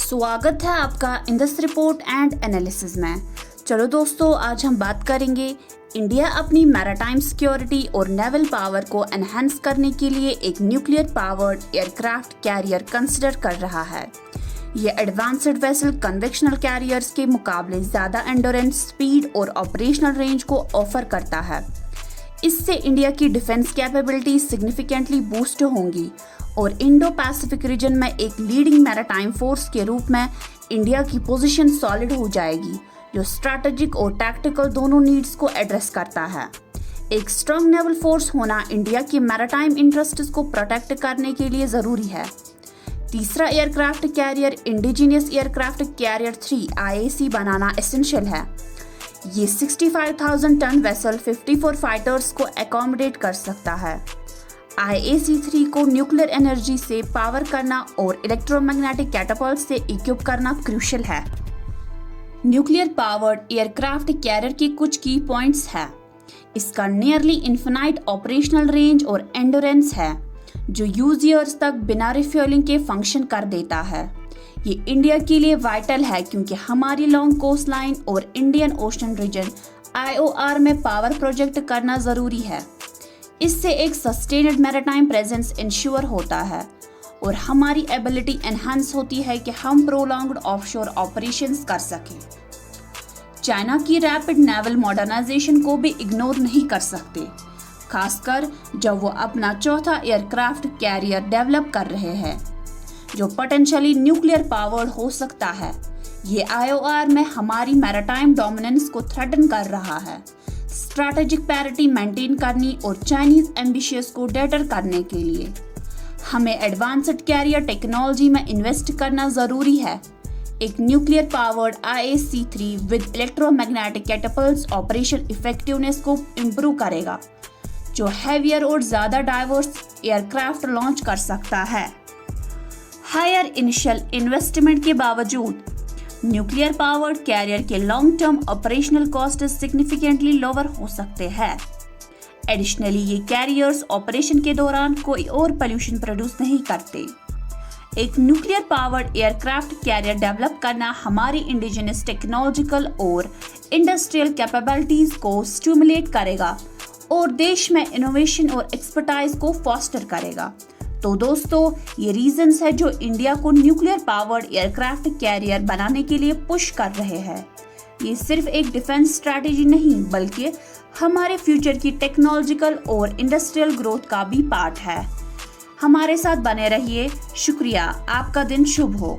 स्वागत है आपका in this report and analysis में। चलो दोस्तों, आज हम बात करेंगे इंडिया अपनी मैरीटाइम सिक्योरिटी और नेवल पावर को एनहांस करने के लिए एक nuclear powered aircraft carrier consider कर रहा है। ये एडवांस्ड वेसल कन्वेंशनल कैरियर्स के मुकाबले ज़्यादा एंडोरेंस, स्पीड और ऑपरेशनल रेंज को ऑफर करता है। इससे इंडिया की डिफेंस कैपेबिलिटी सिग्निफिकेंटली बूस्ट होंगी और इंडो पैसिफिक रीजन में एक लीडिंग मैरीटाइम फोर्स के रूप में इंडिया की पोजीशन सॉलिड हो जाएगी, जो स्ट्रैटेजिक और टैक्टिकल दोनों नीड्स को एड्रेस करता है। एक स्ट्रांग नेवल फोर्स होना इंडिया की मैरीटाइम इंटरेस्ट्स को प्रोटेक्ट करने के लिए ज़रूरी है। तीसरा aircraft carrier indigenous aircraft carrier 3 IAC बनाना एसेंशियल है। ये 65,000 टन वेसल 54 फाइटर्स को एकोमोडेट कर सकता है। IAC-3 को न्यूक्लियर एनर्जी से पावर करना और इलेक्ट्रोमैग्नेटिक कैटापल्ट से इक्विप करना क्रूशियल है। न्यूक्लियर पावर्ड एयरक्राफ्ट कैरियर के कुछ की पॉइंट्स है। इसका नियरली इन्फिनाइट ऑपरेशनल रेंज और एंडोरेंस है, जो यूज ईयर्स तक बिना रिफ्यूलिंग के फंक्शन कर देता है। ये इंडिया के लिए वाइटल है क्योंकि हमारी लॉन्ग कोस्ट लाइन और इंडियन ओशन रीजन IOR में पावर प्रोजेक्ट करना ज़रूरी है। इससे एक सस्टेन्ड मैरीटाइम प्रेजेंस इंश्योर होता है और हमारी एबिलिटी एनहांस होती है कि हम प्रोलॉन्ग्ड ऑफशोर ऑपरेशंस कर सकें। चाइना की रैपिड नेवल मॉडर्नाइजेशन को भी इग्नोर नहीं कर सकते, खासकर जब वो अपना चौथा एयरक्राफ्ट कैरियर डेवलप कर रहे हैं, जो पोटेंशियली न्यूक्लियर पावर्ड हो सकता है। ये IOR में हमारी मैरीटाइम डोमिनेंस को थ्रेटन कर रहा है। स्ट्रैटेजिक पैरिटी मेंटेन करनी और चाइनीज एम्बिशियस को डेटर करने के लिए हमें एडवांस्ड कैरियर टेक्नोलॉजी में इन्वेस्ट करना ज़रूरी है। एक nuclear powered IAC-3 with electromagnetic catapults operation effectiveness को इम्प्रूव करेगा, जो हैवियर और ज़्यादा डाइवर्स एयरक्राफ्ट लॉन्च कर सकता है। हायर इनिशियल इन्वेस्टमेंट के बावजूद न्यूक्लियर पावर्ड कैरियर के long term operational cost significantly lower हो सकते हैं। एडिशनली, ये कैरियर्स ऑपरेशन के दौरान कोई और पोल्यूशन प्रोड्यूस नहीं करते। एक nuclear powered aircraft carrier develop करना हमारी इंडिजिनस टेक्नोलॉजिकल और इंडस्ट्रियल कैपेबिलिटीज को स्टिमुलेट करेगा और देश में इनोवेशन और एक्सपर्टाइज को फॉस्टर करेगा। तो दोस्तों, ये रीजंस है जो इंडिया को न्यूक्लियर पावर्ड एयरक्राफ्ट कैरियर बनाने के लिए पुश कर रहे हैं। ये सिर्फ एक डिफेंस स्ट्रैटेजी नहीं, बल्कि हमारे फ्यूचर की टेक्नोलॉजिकल और इंडस्ट्रियल ग्रोथ का भी पार्ट है। हमारे साथ बने रहिए। शुक्रिया। आपका दिन शुभ हो।